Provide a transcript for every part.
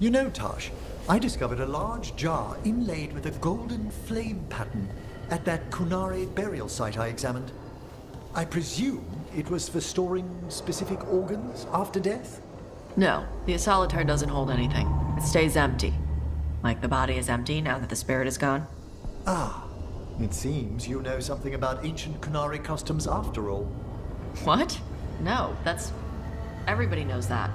You know, Tosh, I discovered a large jar inlaid with a golden flame pattern at that Kunare burial site I examined. I presume it was for storing specific organs after death? No, the solitaire doesn't hold anything. It stays empty. Like the body is empty now that the spirit is gone. Ah, it seems you know something about ancient Kunare customs after all. What? No, that's... Everybody knows that.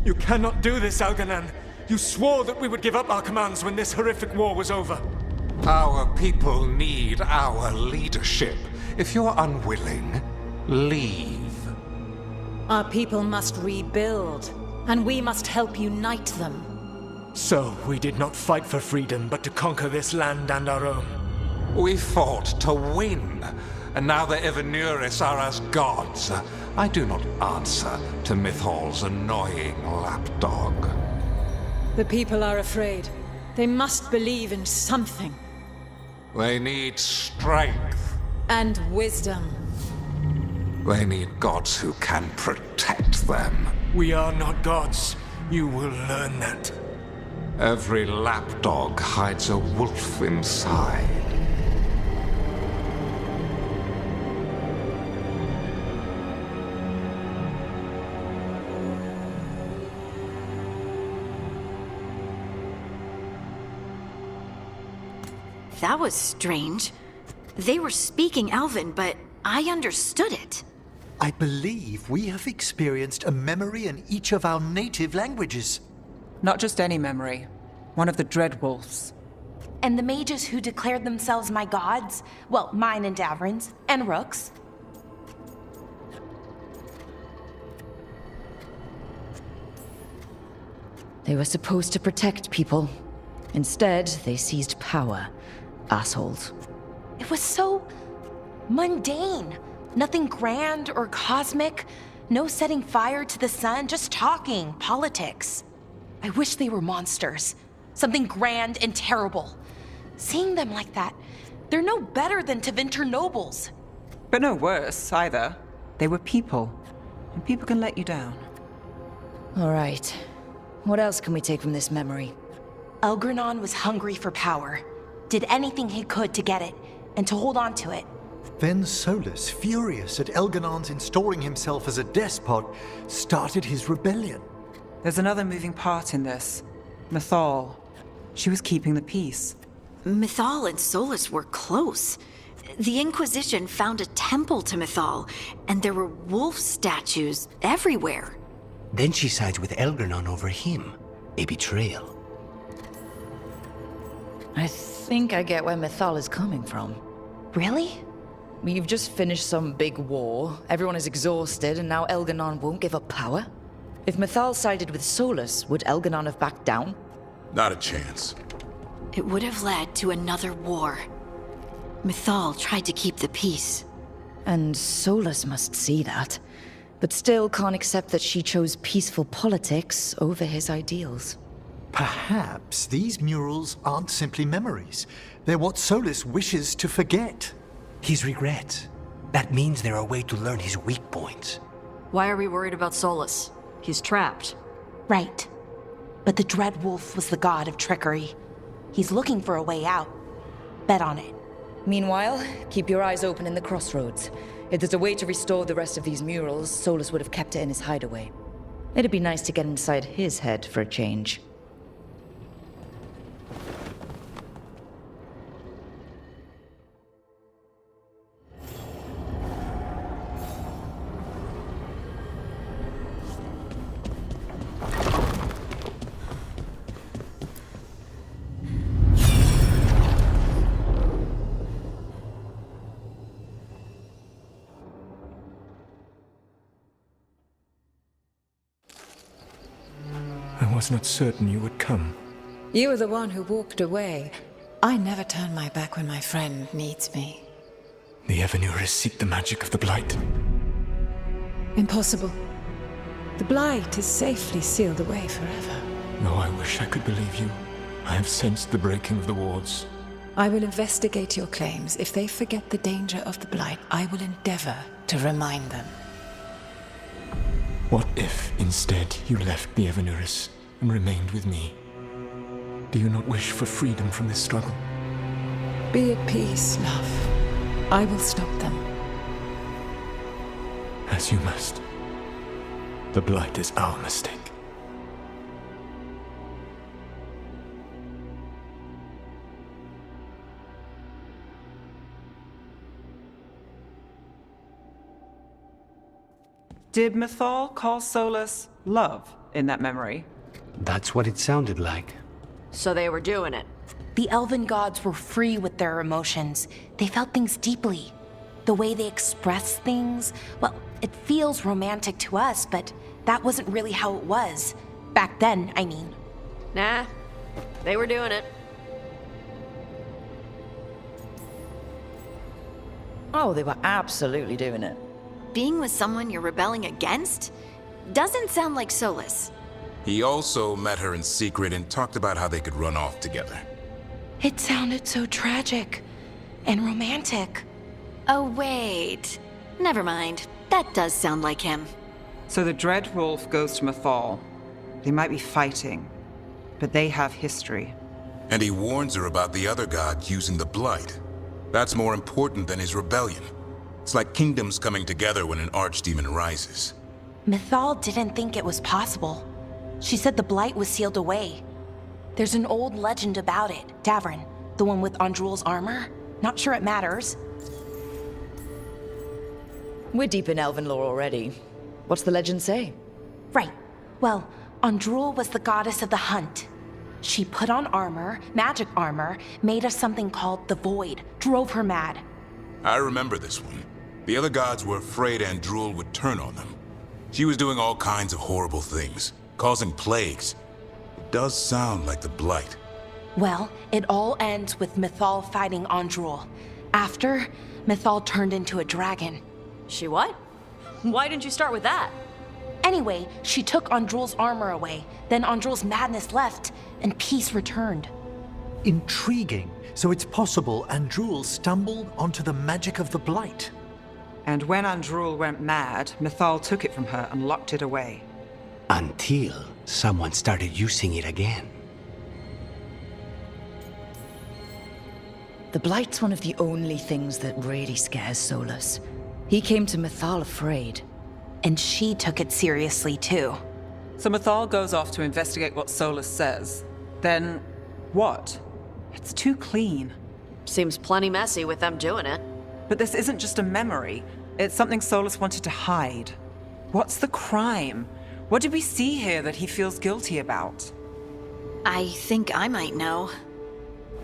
You cannot do this, Algernon. You swore that we would give up our commands when this horrific war was over. Our people need our leadership. If you're unwilling, leave. Our people must rebuild, and we must help unite them. So, we did not fight for freedom, but to conquer this land and our own. We fought to win, and now the Evanuris are as gods. I do not answer to Mythal's annoying lapdog. The people are afraid. They must believe in something. They need strength. And wisdom. They need gods who can protect them. We are not gods. You will learn that. Every lapdog hides a wolf inside. That was strange. They were speaking Elven, but I understood it. I believe we have experienced a memory in each of our native languages. Not just any memory. One of the Dreadwolves. And the mages who declared themselves my gods? Well, mine and Davrin's, and Rook's. They were supposed to protect people. Instead, they seized power. Assholes. It was so mundane. Nothing grand or cosmic. No setting fire to the sun, just talking politics. I wish they were monsters. Something grand and terrible. Seeing them like that, they're no better than Tevinter nobles. But no worse, either. They were people. And people can let you down. All right. What else can we take from this memory? Elgranon was hungry for power. Did anything he could to get it, and to hold on to it. Then Solus, furious at Elganon's installing himself as a despot, started his rebellion. There's another moving part in this. Mythal. She was keeping the peace. Mythal and Solus were close. The Inquisition found a temple to Mythal, and there were wolf statues everywhere. Then she sides with Elgranon over him. A betrayal. I think I get where Mythal is coming from. Really? You've just finished some big war, everyone is exhausted, and now Elganon won't give up power? If Mythal sided with Solus, would Elganon have backed down? Not a chance. It would have led to another war. Mythal tried to keep the peace. And Solus must see that, but still can't accept that she chose peaceful politics over his ideals. Perhaps these murals aren't simply memories. They're what Solus wishes to forget. His regrets. That means they're a way to learn his weak points. Why are we worried about Solus? He's trapped. Right. But the Dreadwolf was the god of trickery. He's looking for a way out. Bet on it. Meanwhile, keep your eyes open in the crossroads. If there's a way to restore the rest of these murals, Solus would have kept it in his hideaway. It'd be nice to get inside his head for a change. I was not certain you would come. You were the one who walked away. I never turn my back when my friend needs me. The Evanuris seek the magic of the Blight. Impossible. The Blight is safely sealed away forever. No, I wish I could believe you. I have sensed the breaking of the wards. I will investigate your claims. If they forget the danger of the Blight, I will endeavor to remind them. What if, instead, you left the Evanuris and remained with me? Do you not wish for freedom from this struggle? Be at peace, love. I will stop them. As you must. The Blight is our mistake. Did Mythal call Solus love in that memory? That's what it sounded like. So they were doing it. The elven gods were free with their emotions. They felt things deeply. The way they expressed things, well, it feels romantic to us, but that wasn't really how it was. Back then, I mean. Nah, they were doing it. Oh, they were absolutely doing it. Being with someone you're rebelling against? Doesn't sound like Solus. He also met her in secret and talked about how they could run off together. It sounded so tragic and romantic. Oh, wait. Never mind. That does sound like him. So the Dread Wolf goes to Mythal. They might be fighting, but they have history. And he warns her about the other god using the Blight. That's more important than his rebellion. It's like kingdoms coming together when an archdemon rises. Mythal didn't think it was possible. She said the Blight was sealed away. There's an old legend about it. Davrin, the one with Andrul's armor. Not sure it matters. We're deep in elven lore already. What's the legend say? Right. Well, Andrul was the goddess of the hunt. She put on armor, magic armor, made us something called the Void, drove her mad. I remember this one. The other gods were afraid Andrul would turn on them. She was doing all kinds of horrible things, causing plagues. It does sound like the Blight. Well, it all ends with Mythal fighting Andrul. After, Mythal turned into a dragon. She what? Why didn't you start with that? Anyway, she took Andrul's armor away. Then Andrul's madness left, and peace returned. Intriguing. So it's possible Andrul stumbled onto the magic of the Blight. And when Andrul went mad, Mythal took it from her and locked it away. Until someone started using it again. The Blight's one of the only things that really scares Solus. He came to Mythal afraid. And she took it seriously, too. So Mythal goes off to investigate what Solus says. Then, what? It's too clean. Seems plenty messy with them doing it. But this isn't just a memory. It's something Solus wanted to hide. What's the crime? What did we see here that he feels guilty about? I think I might know.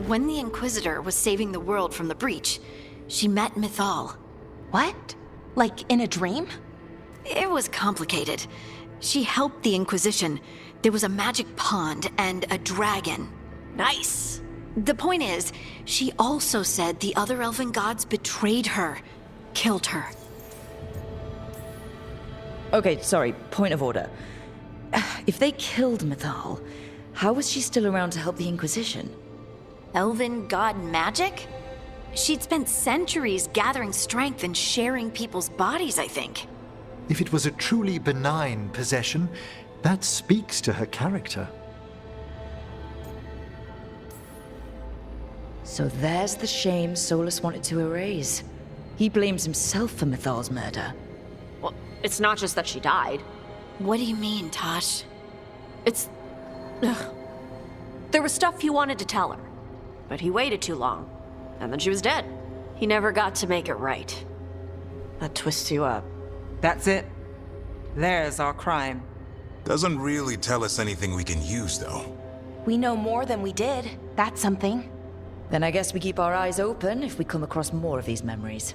When the Inquisitor was saving the world from the breach, she met Mythal. What? Like in a dream? It was complicated. She helped the Inquisition. There was a magic pond and a dragon. Nice. The point is, she also said the other elven gods betrayed her, killed her. Okay, sorry, point of order. If they killed Mythal, how was she still around to help the Inquisition? Elven god magic? She'd spent centuries gathering strength and sharing people's bodies, I think. If it was a truly benign possession, that speaks to her character. So there's the shame Solus wanted to erase. He blames himself for Mythal's murder. Well, it's not just that she died. What do you mean, Tosh? It's... Ugh. There was stuff he wanted to tell her, but he waited too long, and then she was dead. He never got to make it right. That twists you up. That's it. There's our crime. Doesn't really tell us anything we can use, though. We know more than we did. That's something. Then I guess we keep our eyes open if we come across more of these memories.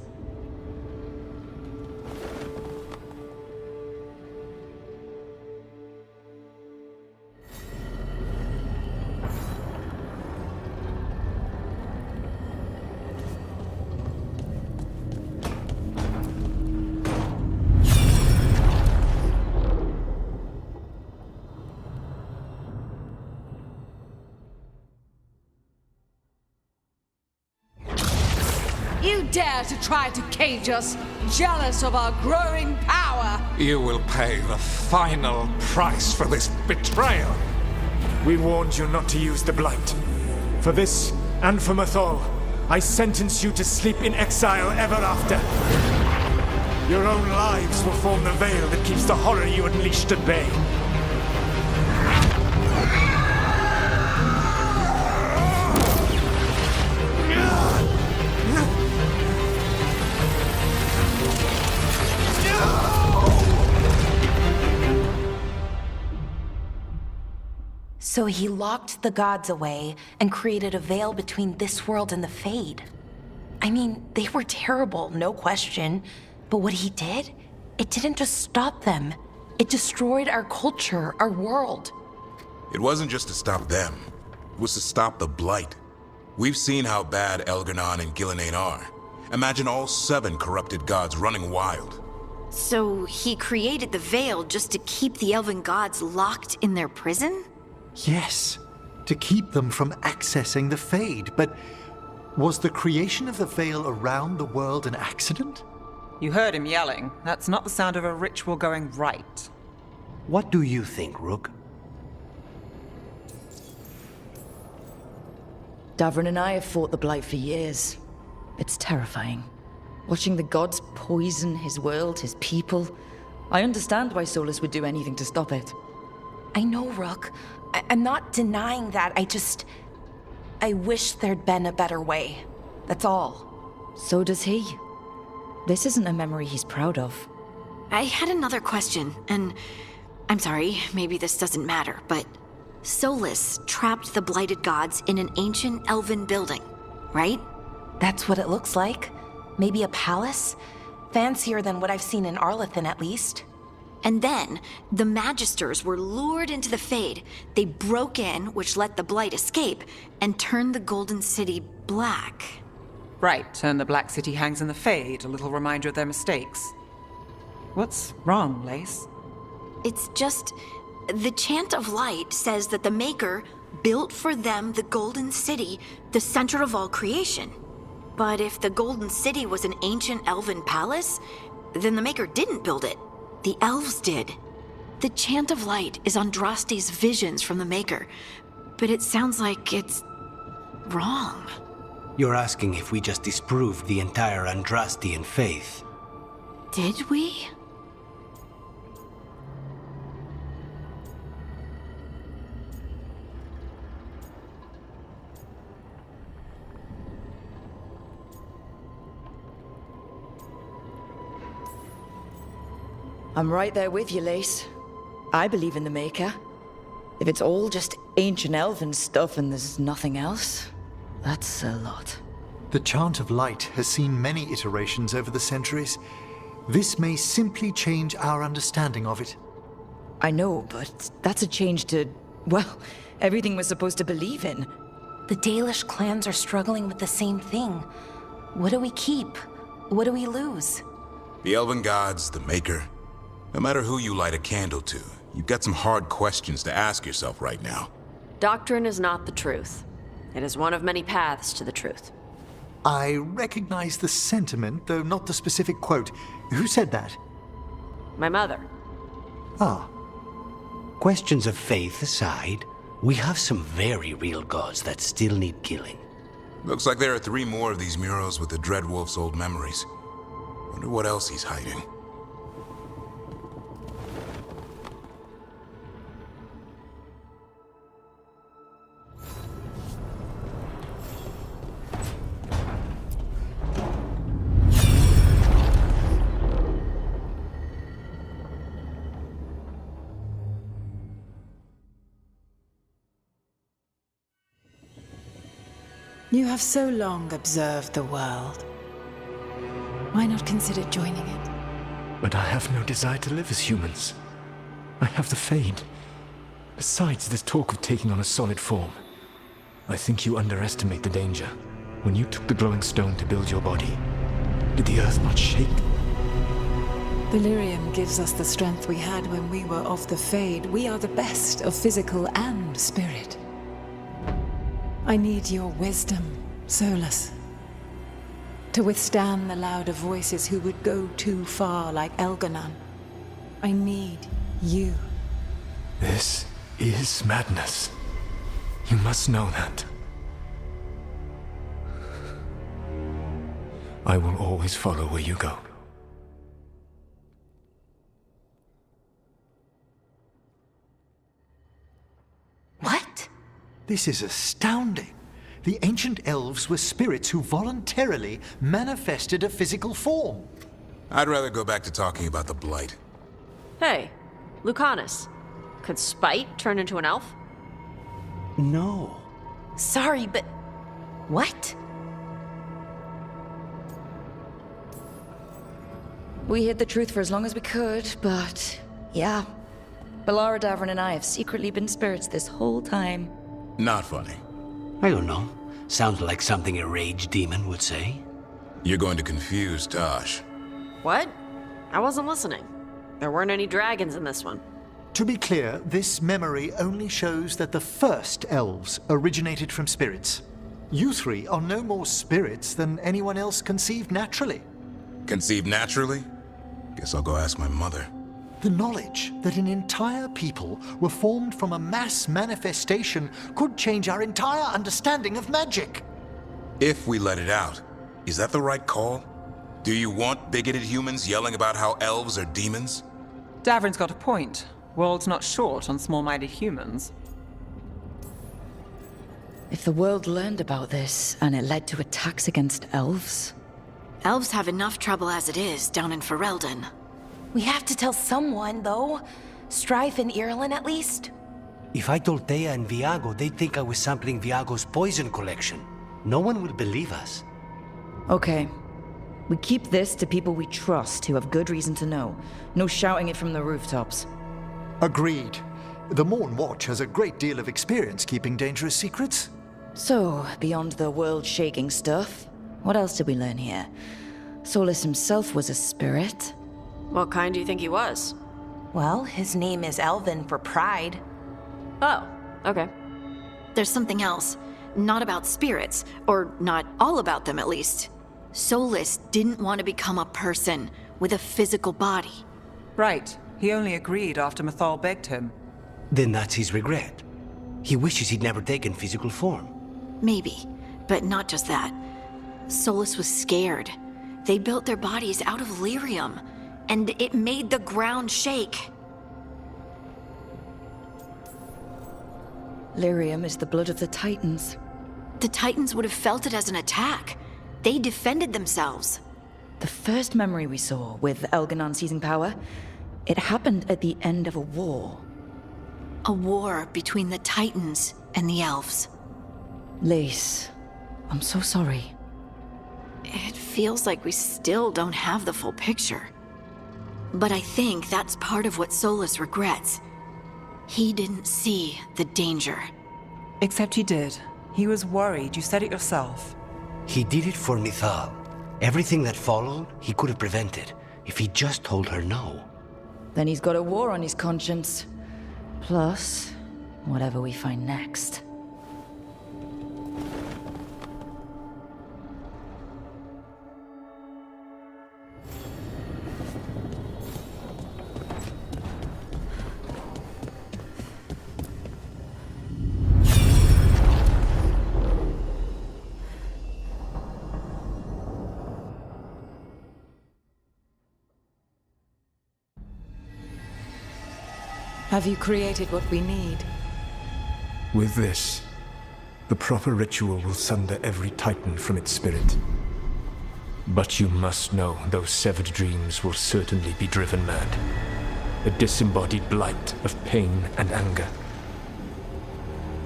You dare to try to cage us, jealous of our growing power! You will pay the final price for this betrayal. We warned you not to use the Blight. For this, and for Mythal, I sentence you to sleep in exile ever after. Your own lives will form the veil that keeps the horror you unleashed at bay. So he locked the gods away and created a veil between this world and the Fade. I mean, they were terrible, no question. But what he did, it didn't just stop them. It destroyed our culture, our world. It wasn't just to stop them. It was to stop the Blight. We've seen how bad Elgar'nan and Gillenane are. Imagine all 7 corrupted gods running wild. So he created the veil just to keep the elven gods locked in their prison? Yes, to keep them from accessing the Fade. But was the creation of the veil around the world an accident? You heard him yelling. That's not the sound of a ritual going right. What do you think, Rook? Davrin and I have fought the Blight for years. It's terrifying. Watching the gods poison his world, his people. I understand why Solus would do anything to stop it. I know, Rook. I'm not denying that. I wish there'd been a better way. That's all. So does he. This isn't a memory he's proud of. I had another question, and I'm sorry, maybe this doesn't matter, but Solus trapped the blighted gods in an ancient elven building, right? That's what it looks like. Maybe a palace? Fancier than what I've seen in Arlathan, at least. And then, the Magisters were lured into the Fade. They broke in, which let the Blight escape, and turned the Golden City black. Right, and the Black City hangs in the Fade, a little reminder of their mistakes. What's wrong, Lace? It's just... the Chant of Light says that the Maker built for them the Golden City, the center of all creation. But if the Golden City was an ancient elven palace, then the Maker didn't build it. The elves did. The Chant of Light is Andraste's visions from the Maker, but it sounds like it's wrong. You're asking if we just disproved the entire Andrastian faith. Did we? I'm right there with you, Lace. I believe in the Maker. If it's all just ancient elven stuff and there's nothing else, that's a lot. The Chant of Light has seen many iterations over the centuries. This may simply change our understanding of it. I know, but that's a change to, well, everything we're supposed to believe in. The Dalish clans are struggling with the same thing. What do we keep? What do we lose? The elven gods, the Maker. No matter who you light a candle to, you've got some hard questions to ask yourself right now. Doctrine is not the truth. It is one of many paths to the truth. I recognize the sentiment, though not the specific quote. Who said that? My mother. Ah. Questions of faith aside, we have some very real gods that still need killing. Looks like there are 3 more of these murals with the Dreadwolf's old memories. Wonder what else he's hiding. You have so long observed the world. Why not consider joining it? But I have no desire to live as humans. I have the Fade. Besides, there's talk of taking on a solid form. I think you underestimate the danger. When you took the glowing stone to build your body, did the earth not shake? Delirium gives us the strength we had when we were of the Fade. We are the best of physical and spirit. I need your wisdom, Solus. to withstand the louder voices who would go too far like Elganon. I need you. This is madness. You must know that. I will always follow where you go. What? This is astounding. The ancient elves were spirits who voluntarily manifested a physical form. I'd rather go back to talking about the Blight. Hey, Lucanus. Could Spite turn into an elf? No. Sorry, but... what? We hid the truth for as long as we could, but... yeah. Balara Davrin and I have secretly been spirits this whole time. Not funny. I don't know. Sounds like something a rage demon would say. You're going to confuse Tosh. What? I wasn't listening. There weren't any dragons in this one. To be clear, this memory only shows that the first elves originated from spirits. You three are no more spirits than anyone else conceived naturally. Conceived naturally? Guess I'll go ask my mother. The knowledge that an entire people were formed from a mass manifestation could change our entire understanding of magic. If we let it out, is that the right call? Do you want bigoted humans yelling about how elves are demons? Davrin's got a point. World's not short on small-minded humans. If the world learned about this, and it led to attacks against elves... Elves have enough trouble as it is down in Ferelden. We have to tell someone, though. Strife and Irulan, at least. If I told Thea and Viago, they'd think I was sampling Viago's poison collection. No one will believe us. Okay. We keep this to people we trust who have good reason to know. No shouting it from the rooftops. Agreed. The Morn Watch has a great deal of experience keeping dangerous secrets. So, beyond the world-shaking stuff, what else did we learn here? Solus himself was a spirit. What kind do you think he was? Well, his name is Elven for pride. Oh, okay. There's something else. Not about spirits, or not all about them at least. Solus didn't want to become a person with a physical body. Right. He only agreed after Mythal begged him. Then that's his regret. He wishes he'd never taken physical form. Maybe, but not just that. Solus was scared. They built their bodies out of lyrium, and it made the ground shake. Lyrium is the blood of the Titans. The Titans would have felt it as an attack. They defended themselves. The first memory we saw, with Elganon seizing power, it happened at the end of a war. A war between the Titans and the elves. Lace, I'm so sorry. It feels like we still don't have the full picture. But I think that's part of what Solus regrets. He didn't see the danger. Except he did. He was worried. You said it yourself. He did it for Mythal. Everything that followed, he could have prevented, if he just told her no. Then he's got a war on his conscience. Plus, whatever we find next. Have you created what we need? With this, the proper ritual will sunder every Titan from its spirit. But you must know those severed dreams will certainly be driven mad. A disembodied blight of pain and anger.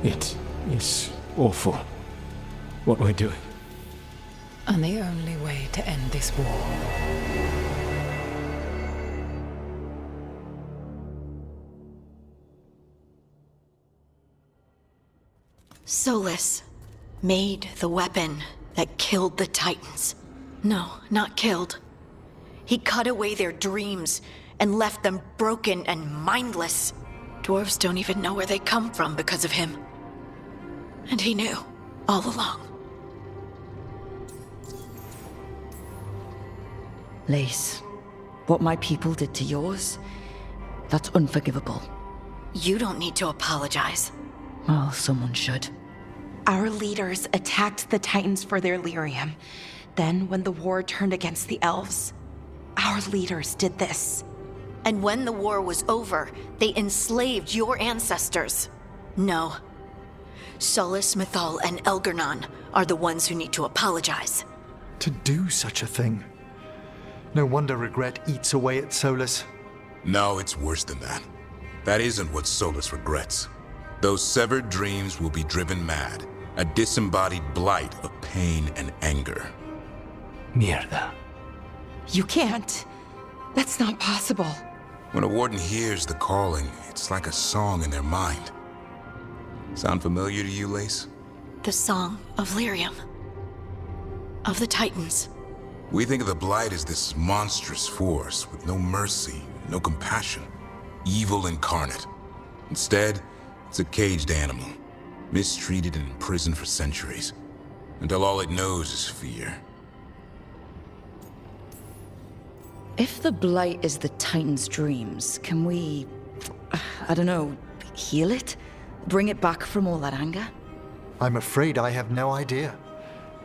It is awful, what we're doing. And the only way to end this war. Solus made the weapon that killed the Titans. No, not killed. He cut away their dreams and left them broken and mindless. Dwarves don't even know where they come from because of him. And he knew all along. Lace, what my people did to yours, that's unforgivable. You don't need to apologize. Well, someone should. Our leaders attacked the Titans for their lyrium. Then, when the war turned against the elves, our leaders did this. And when the war was over, they enslaved your ancestors. No. Solus, Mythal, and Elgernon are the ones who need to apologize. To do such a thing. No wonder regret eats away at Solus. No, it's worse than that. That isn't what Solus regrets. Those severed dreams will be driven mad, a disembodied blight of pain and anger. Mierda. You can't. That's not possible. When a warden hears the calling, it's like a song in their mind. Sound familiar to you, Lace? The Song of Lyrium. Of the Titans. We think of the Blight as this monstrous force with no mercy, no compassion. Evil incarnate. Instead, it's a caged animal, mistreated and imprisoned for centuries, until all it knows is fear. If the Blight is the Titan's dreams, can we, I don't know, heal it? Bring it back from all that anger? I'm afraid I have no idea.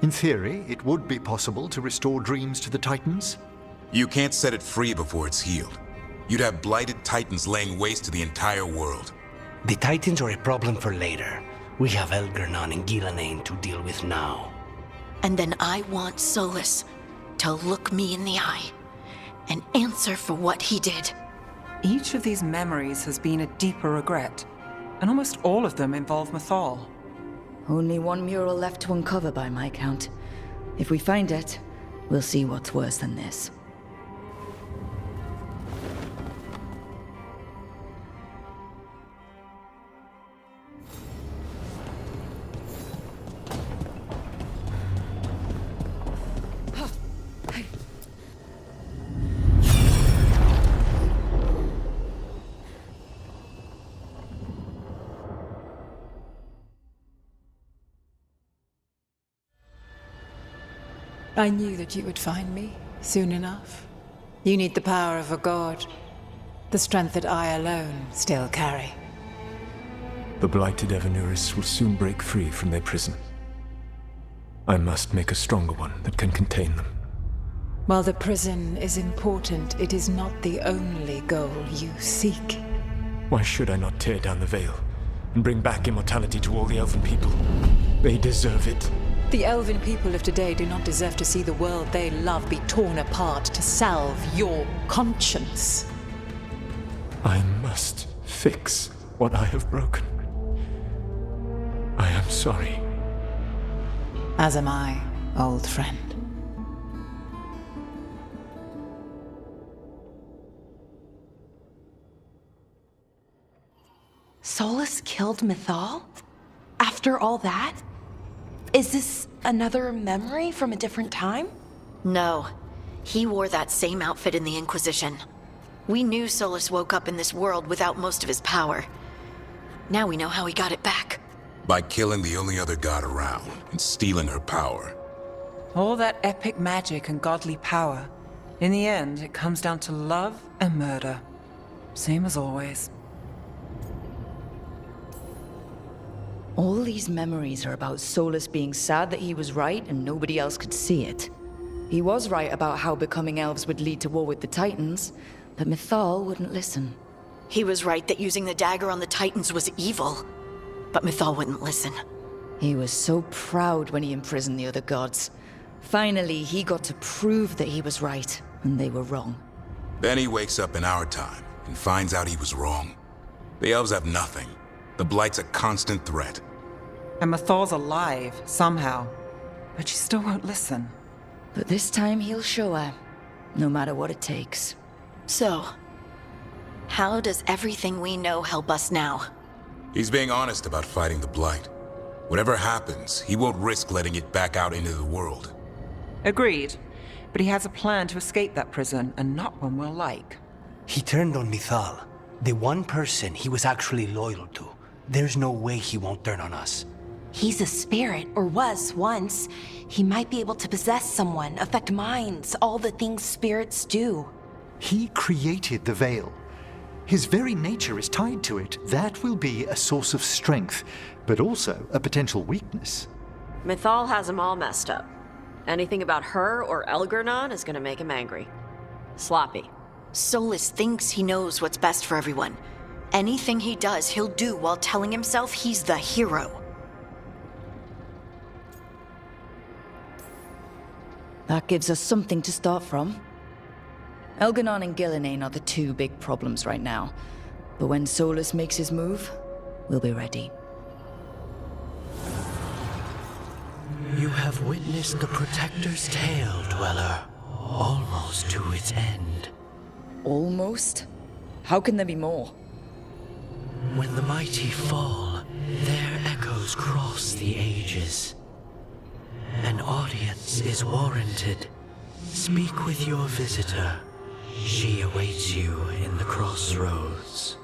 In theory, it would be possible to restore dreams to the Titans. You can't set it free before it's healed. You'd have blighted Titans laying waste to the entire world. The Titans are a problem for later. We have Elgernon and Gillanane to deal with now. And then I want Solus to look me in the eye and answer for what he did. Each of these memories has been a deeper regret, and almost all of them involve Mythal. Only one mural left to uncover by my count. If we find it, we'll see what's worse than this. I knew that you would find me soon enough. You need the power of a god, the strength that I alone still carry. The blighted Evanuris will soon break free from their prison. I must make a stronger one that can contain them. While the prison is important, it is not the only goal you seek. Why should I not tear down the veil and bring back immortality to all the elven people? They deserve it. The elven people of today do not deserve to see the world they love be torn apart to salve your conscience. I must fix what I have broken. I am sorry. As am I, old friend. Solus killed Mythal? After all that? Is this another memory from a different time? No. He wore that same outfit in the Inquisition. We knew Solus woke up in this world without most of his power. Now we know how he got it back. By killing the only other god around and stealing her power. All that epic magic and godly power. In the end, it comes down to love and murder. Same as always. All these memories are about Solus being sad that he was right and nobody else could see it. He was right about how becoming elves would lead to war with the Titans, but Mythal wouldn't listen. He was right that using the dagger on the Titans was evil, but Mythal wouldn't listen. He was so proud when he imprisoned the other gods. Finally, he got to prove that he was right, and they were wrong. Then he wakes up in our time and finds out he was wrong. The elves have nothing. The Blight's a constant threat. And Mythal's alive, somehow. But she still won't listen. But this time he'll show her, no matter what it takes. So, how does everything we know help us now? He's being honest about fighting the Blight. Whatever happens, he won't risk letting it back out into the world. Agreed. But he has a plan to escape that prison, and not one we'll like. He turned on Mythal, the one person he was actually loyal to. There's no way he won't turn on us. He's a spirit, or was once. He might be able to possess someone, affect minds, all the things spirits do. He created the veil. His very nature is tied to it. That will be a source of strength, but also a potential weakness. Mythal has him all messed up. Anything about her or Elgernon is gonna make him angry. Sloppy. Solus thinks he knows what's best for everyone. Anything he does, he'll do while telling himself he's the hero. That gives us something to start from. Elgernon and Gillenane are the two big problems right now. But when Solus makes his move, we'll be ready. You have witnessed the Protector's tale, Dweller, almost to its end. Almost? How can there be more? When the mighty fall, their echoes cross the ages. An audience is warranted. Speak with your visitor. She awaits you in the crossroads.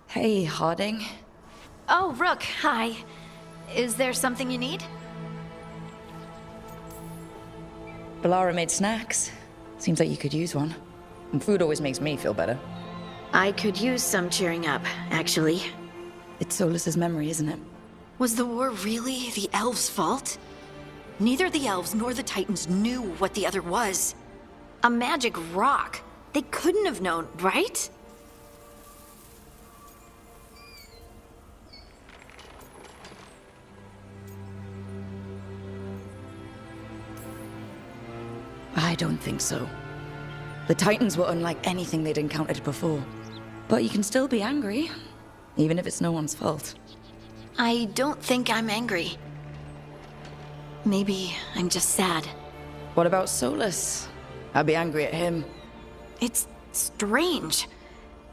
Hey, Harding. Oh, Rook, hi. Is there something you need? Balara made snacks. Seems like you could use one. And food always makes me feel better. I could use some cheering up, actually. It's Solus's memory, isn't it? Was the war really the elves' fault? Neither the elves nor the Titans knew what the other was. A magic rock. They couldn't have known, right? I don't think so. The Titans were unlike anything they'd encountered before. But you can still be angry, even if it's no one's fault. I don't think I'm angry. Maybe I'm just sad. What about Solus? I'd be angry at him. It's strange.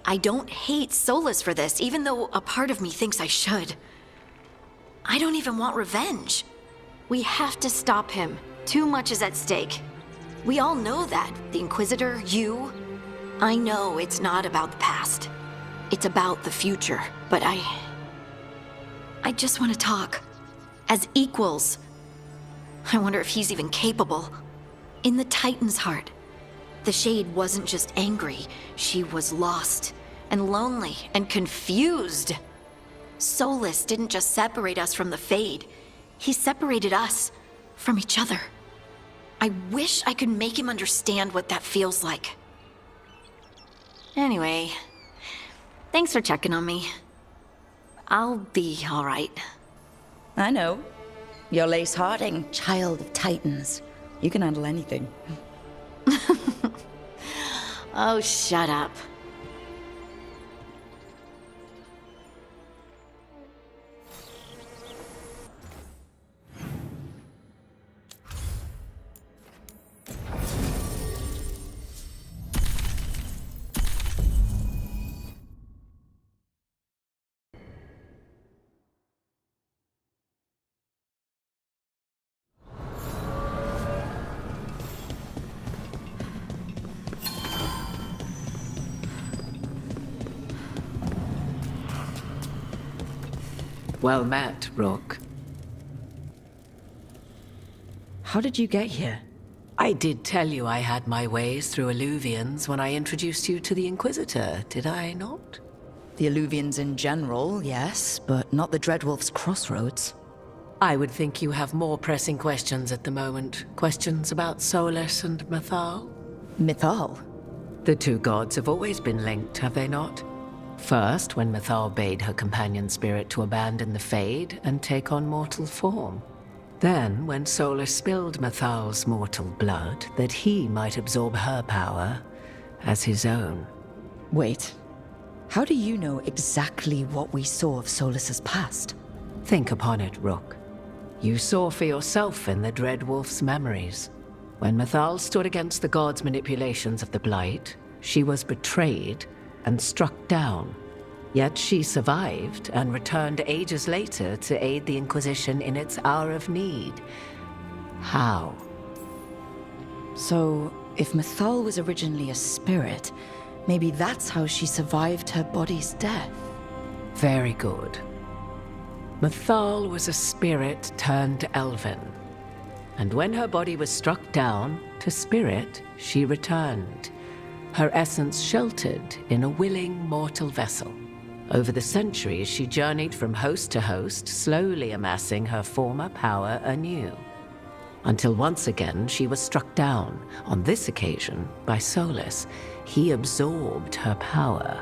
I don't hate Solus for this, even though a part of me thinks I should. I don't even want revenge. We have to stop him. Too much is at stake. We all know that. The Inquisitor, you. I know it's not about the past. It's about the future. But I just want to talk. As equals. I wonder if he's even capable. In the Titan's heart, the Shade wasn't just angry. She was lost, and lonely, and confused. Solus didn't just separate us from the Fade. He separated us from each other. I wish I could make him understand what that feels like. Anyway, thanks for checking on me. I'll be all right. I know. You're Lace Harding, child of Titans. You can handle anything. Oh, shut up. Well met, Rook. How did you get here? I did tell you I had my ways through Illuvians when I introduced you to the Inquisitor, did I not? The Illuvians in general, yes, but not the Dreadwolf's crossroads. I would think you have more pressing questions at the moment. Questions about Solus and Mythal? Mythal? The two gods have always been linked, have they not? First, when Mythal bade her companion spirit to abandon the Fade and take on mortal form. Then, when Solus spilled Mythal's mortal blood, that he might absorb her power as his own. Wait. How do you know exactly what we saw of Solus's past? Think upon it, Rook. You saw for yourself in the Dread Wolf's memories. When Mythal stood against the gods' manipulations of the Blight, she was betrayed and struck down. Yet she survived and returned ages later to aid the Inquisition in its hour of need. How? So, if Mythal was originally a spirit, maybe that's how she survived her body's death. Very good. Mythal was a spirit turned elven. And when her body was struck down, to spirit she returned. Her essence sheltered in a willing mortal vessel. Over the centuries, she journeyed from host to host, slowly amassing her former power anew. Until once again, she was struck down, on this occasion, by Solus. He absorbed her power,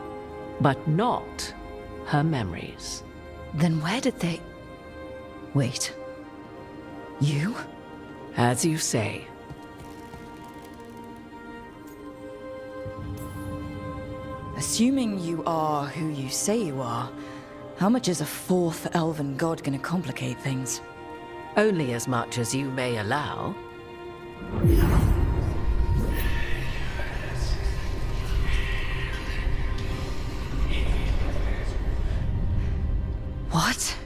but not her memories. Then where did they... Wait. You? As you say. Assuming you are who you say you are, how much is a fourth elven god gonna complicate things? Only as much as you may allow. What?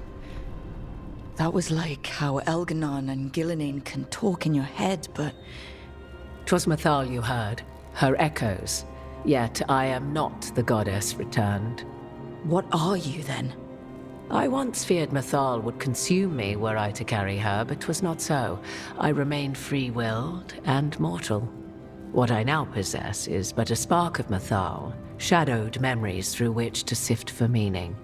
That was like how Elganon and Gillinane can talk in your head, but... 'Twas Mythal you heard, her echoes. Yet I am not the goddess returned. What are you, then? I once feared Mythal would consume me were I to carry her, but 'twas not so. I remained free-willed and mortal. What I now possess is but a spark of Mythal, shadowed memories through which to sift for meaning.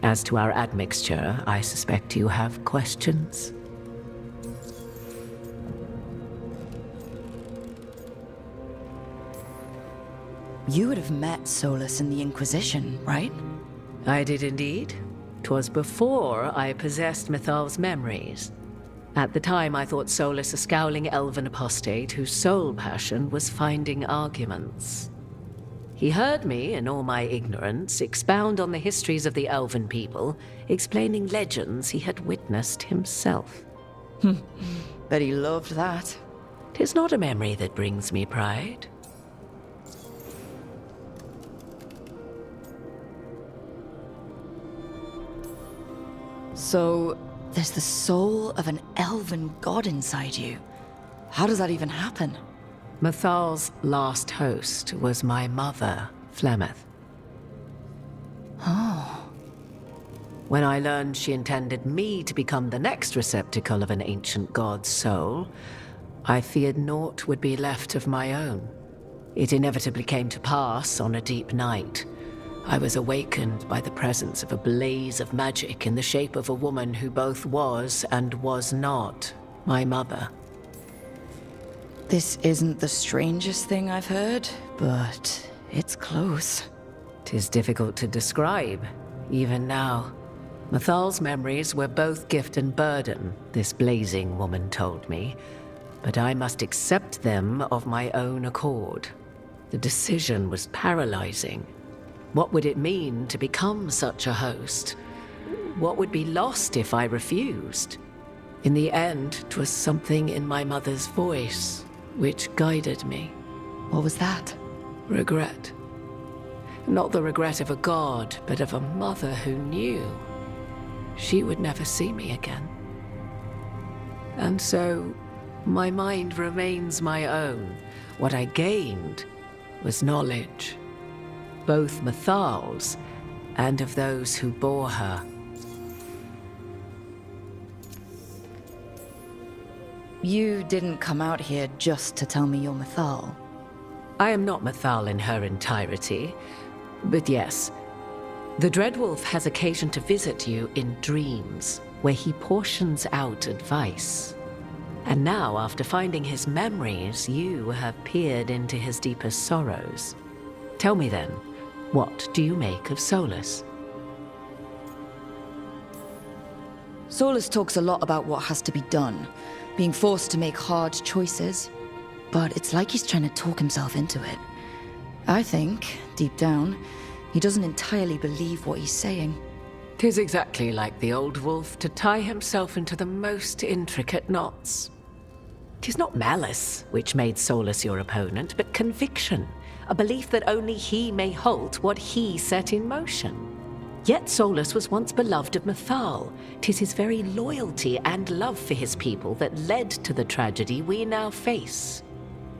As to our admixture, I suspect you have questions. You would have met Solus in the Inquisition, right? I did indeed. 'Twas before I possessed Mythal's memories. At the time, I thought Solus a scowling elven apostate whose sole passion was finding arguments. He heard me, in all my ignorance, expound on the histories of the elven people, explaining legends he had witnessed himself. Bet he loved that. 'Tis not a memory that brings me pride. So, there's the soul of an elven god inside you. How does that even happen? Mythal's last host was my mother, Flemeth. Oh. When I learned she intended me to become the next receptacle of an ancient god's soul, I feared naught would be left of my own. It inevitably came to pass on a deep night. I was awakened by the presence of a blaze of magic in the shape of a woman who both was and was not my mother. This isn't the strangest thing I've heard, but it's close. 'Tis difficult to describe, even now. Mythal's memories were both gift and burden, this blazing woman told me, but I must accept them of my own accord. The decision was paralyzing. What would it mean to become such a host? What would be lost if I refused? In the end, 'twas something in my mother's voice which guided me. What was that? Regret. Not the regret of a god, but of a mother who knew she would never see me again. And so, my mind remains my own. What I gained was knowledge, both Mythal's and of those who bore her. You didn't come out here just to tell me you're Mythal. I am not Mythal in her entirety, but yes, the Dreadwolf has occasion to visit you in dreams, where he portions out advice. And now, after finding his memories, you have peered into his deepest sorrows. Tell me then, what do you make of Solus? Solus talks a lot about what has to be done, being forced to make hard choices. But it's like he's trying to talk himself into it. I think, deep down, he doesn't entirely believe what he's saying. 'Tis exactly like the old wolf to tie himself into the most intricate knots. 'Tis not malice which made Solus your opponent, but conviction, a belief that only he may halt what he set in motion. Yet Solus was once beloved of Mythal. 'Tis his very loyalty and love for his people that led to the tragedy we now face.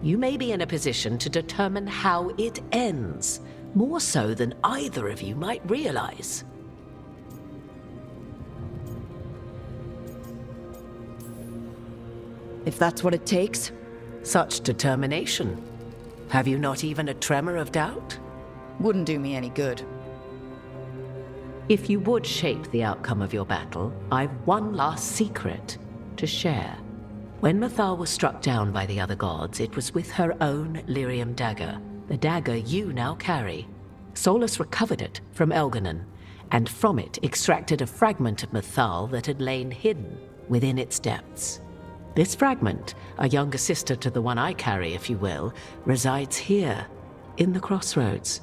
You may be in a position to determine how it ends, more so than either of you might realize. If that's what it takes. Such determination. Have you not even a tremor of doubt? Wouldn't do me any good. If you would shape the outcome of your battle, I've one last secret to share. When Mythal was struck down by the other gods, it was with her own lyrium dagger, the dagger you now carry. Solus recovered it from Elganon, and from it extracted a fragment of Mythal that had lain hidden within its depths. This fragment, a younger sister to the one I carry, if you will, resides here, in the crossroads.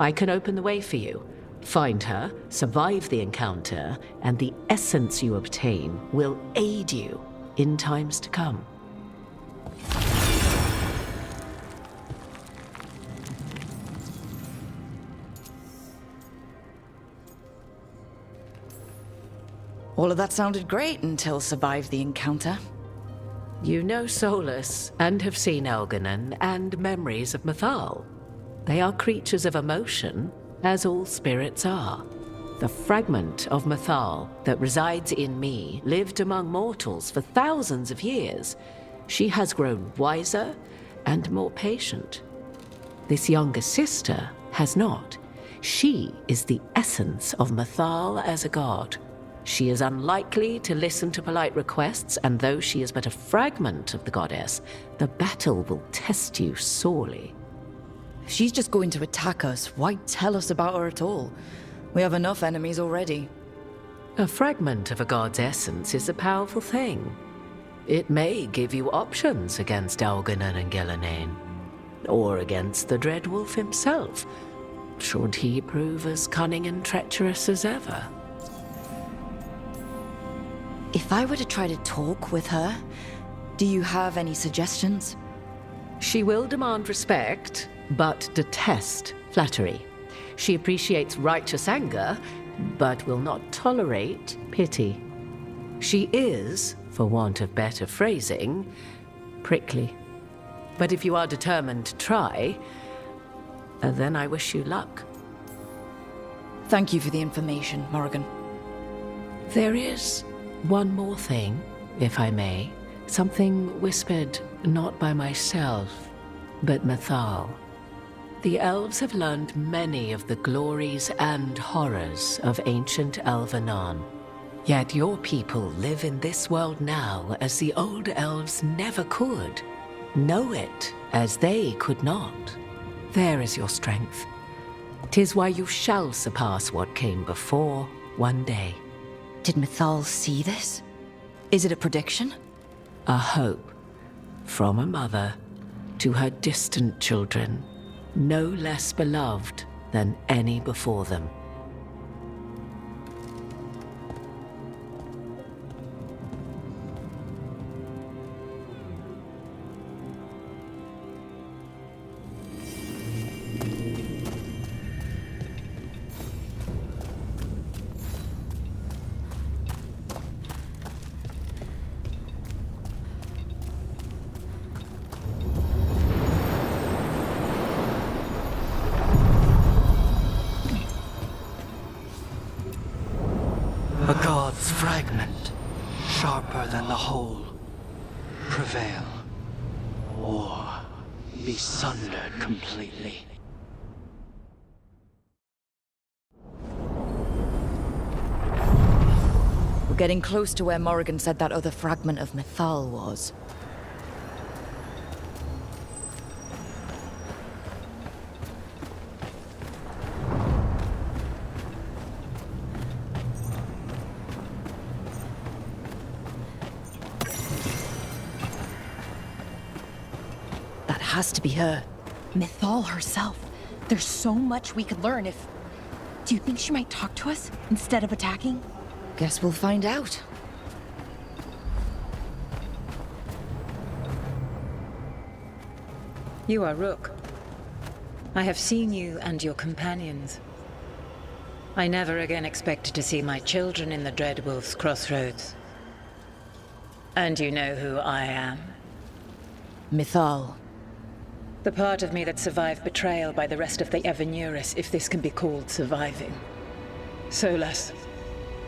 I can open the way for you. Find her, survive the encounter, and the essence you obtain will aid you in times to come. All of that sounded great until survive the encounter. You know Solus, and have seen Elganon, and memories of Mythal. They are creatures of emotion, as all spirits are. The fragment of Mythal that resides in me lived among mortals for thousands of years. She has grown wiser and more patient. This younger sister has not. She is the essence of Mythal as a god. She is unlikely to listen to polite requests, and though she is but a fragment of the goddess, the battle will test you sorely. If she's just going to attack us, why tell us about her at all? We have enough enemies already. A fragment of a god's essence is a powerful thing. It may give you options against Elganon and Gillenane, or against the Dread Wolf himself, should he prove as cunning and treacherous as ever. If I were to try to talk with her, do you have any suggestions? She will demand respect, but detest flattery. She appreciates righteous anger, but will not tolerate pity. She is, for want of better phrasing, prickly. But if you are determined to try, then I wish you luck. Thank you for the information, Morrigan. There is one more thing, if I may. Something whispered not by myself, but Mythal. The elves have learned many of the glories and horrors of ancient Elvenon. Yet your people live in this world now as the old elves never could. Know it as they could not. There is your strength. 'Tis why you shall surpass what came before one day. Did Mythal see this? Is it a prediction? A hope from a mother to her distant children, no less beloved than any before them. A god's fragment, sharper than the whole. Prevail, or be sundered completely. We're getting close to where Morrigan said that other fragment of Mythal was. Has to be her. Mythal herself. There's so much we could learn if... Do you think she might talk to us instead of attacking? Guess we'll find out. You are Rook. I have seen you and your companions. I never again expected to see my children in the Dreadwolf's crossroads. And you know who I am. Mythal. The part of me that survived betrayal by the rest of the Evanuris, if this can be called surviving. Solas.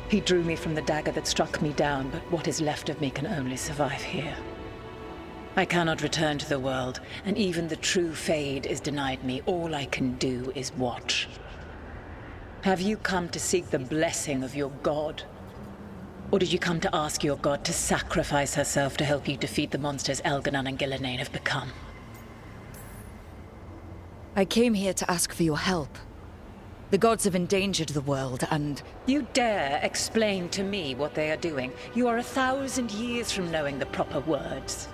He drew me from the dagger that struck me down, but what is left of me can only survive here. I cannot return to the world, and even the true Fade is denied me. All I can do is watch. Have you come to seek the blessing of your god? Or did you come to ask your god to sacrifice herself to help you defeat the monsters Elganon and Gillenane have become? I came here to ask for your help. The gods have endangered the world, and... You dare explain to me what they are doing? You are 1,000 years from knowing the proper words.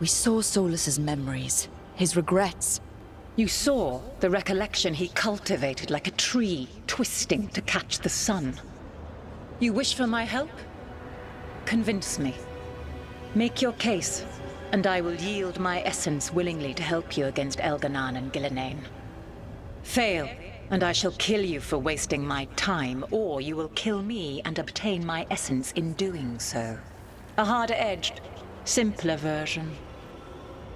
We saw Solas's memories, his regrets. You saw the recollection he cultivated like a tree, twisting to catch the sun. You wish for my help? Convince me. Make your case, and I will yield my essence willingly to help you against Elganon and Gillenane. Fail, and I shall kill you for wasting my time, or you will kill me and obtain my essence in doing so. A harder-edged, simpler version.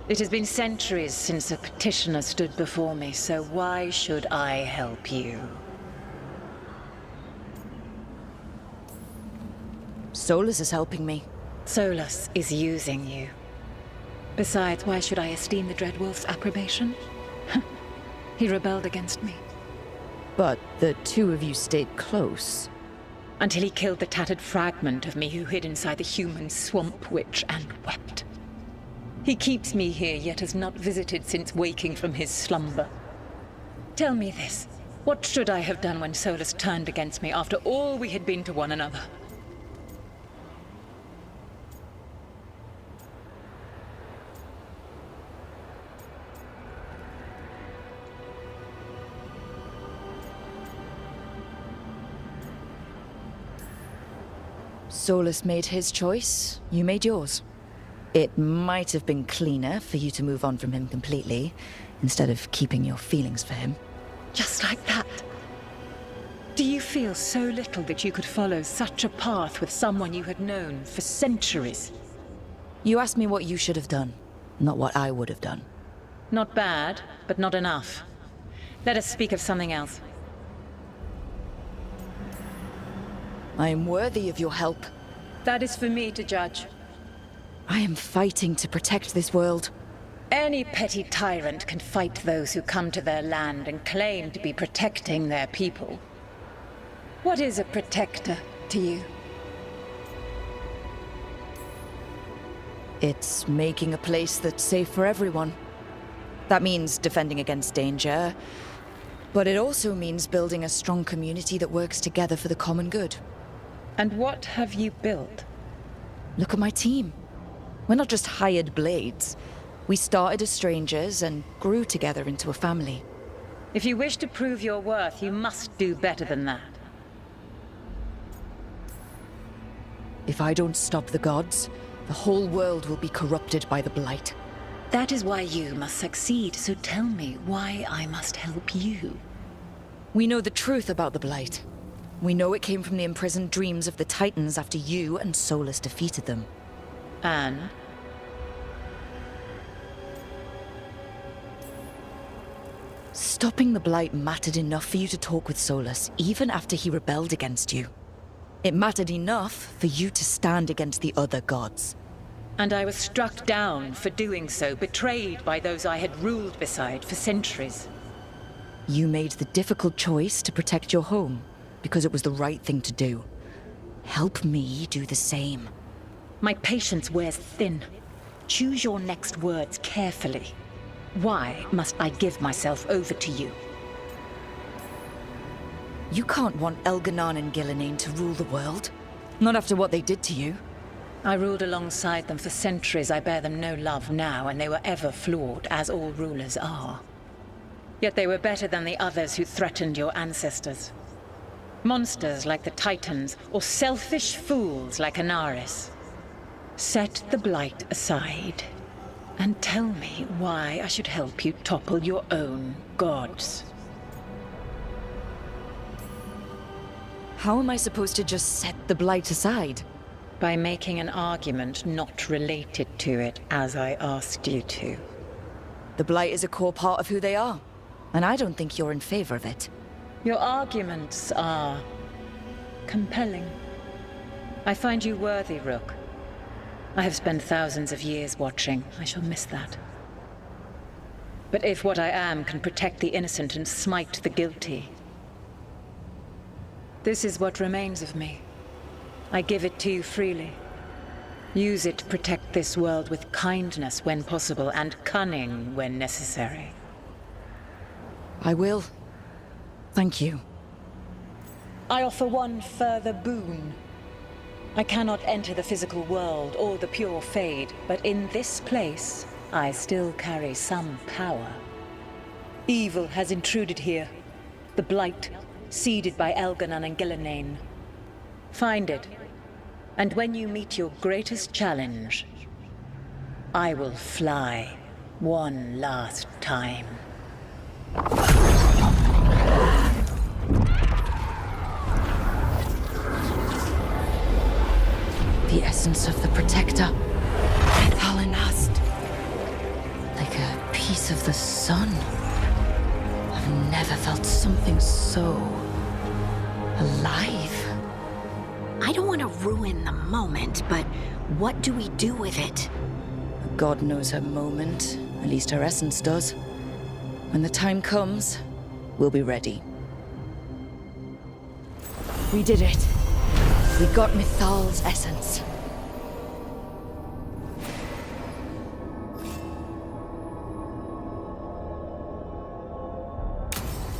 It has been centuries since a petitioner stood before me, so why should I help you? Solas is helping me. Solas is using you. Besides, why should I esteem the Dreadwolf's approbation? He rebelled against me. But the two of you stayed close. Until he killed the tattered fragment of me who hid inside the human swamp witch and wept. He keeps me here, yet has not visited since waking from his slumber. Tell me this. What should I have done when Solas turned against me after all we had been to one another? Solas made his choice, you made yours. It might have been cleaner for you to move on from him completely, instead of keeping your feelings for him. Just like that? Do you feel so little that you could follow such a path with someone you had known for centuries? You asked me what you should have done, not what I would have done. Not bad, but not enough. Let us speak of something else. I am worthy of your help. That is for me to judge. I am fighting to protect this world. Any petty tyrant can fight those who come to their land and claim to be protecting their people. What is a protector to you? It's making a place that's safe for everyone. That means defending against danger, but it also means building a strong community that works together for the common good. And what have you built? Look at my team. We're not just hired blades. We started as strangers and grew together into a family. If you wish to prove your worth, you must do better than that. If I don't stop the gods, the whole world will be corrupted by the Blight. That is why you must succeed, so tell me why I must help you. We know the truth about the Blight. We know it came from the imprisoned dreams of the Titans after you and Solas defeated them. And? Stopping the Blight mattered enough for you to talk with Solas, even after he rebelled against you. It mattered enough for you to stand against the other gods. And I was struck down for doing so, betrayed by those I had ruled beside for centuries. You made the difficult choice to protect your home, because it was the right thing to do. Help me do the same. My patience wears thin. Choose your next words carefully. Why must I give myself over to you? You can't want Elganon and Gillenane to rule the world. Not after what they did to you. I ruled alongside them for centuries. I bear them no love now, and they were ever flawed, as all rulers are. Yet they were better than the others who threatened your ancestors. Monsters like the Titans, or selfish fools like Anaris. Set the blight aside, and tell me why I should help you topple your own gods. How am I supposed to just set the blight aside? By making an argument not related to it, as I asked you to. The blight is a core part of who they are, and I don't think you're in favor of it. Your arguments are compelling. I find you worthy, Rook. I have spent thousands of years watching. I shall miss that. But if what I am can protect the innocent and smite the guilty, this is what remains of me. I give it to you freely. Use it to protect this world with kindness when possible and cunning when necessary. I will. Thank you. I offer one further boon. I cannot enter the physical world or the pure Fade, but in this place, I still carry some power. Evil has intruded here. The Blight, seeded by Elganon and Gillenane. Find it, and when you meet your greatest challenge, I will fly one last time. The essence of the Protector. Thalanast. Like a piece of the sun. I've never felt something so alive. I don't want to ruin the moment, but what do we do with it? God knows her moment. At least her essence does. When the time comes, we'll be ready. We did it. We got Mythal's essence.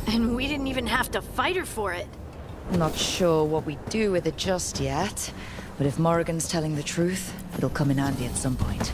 And we didn't even have to fight her for it. I'm not sure what we do with it just yet, but if Morrigan's telling the truth, it'll come in handy at some point.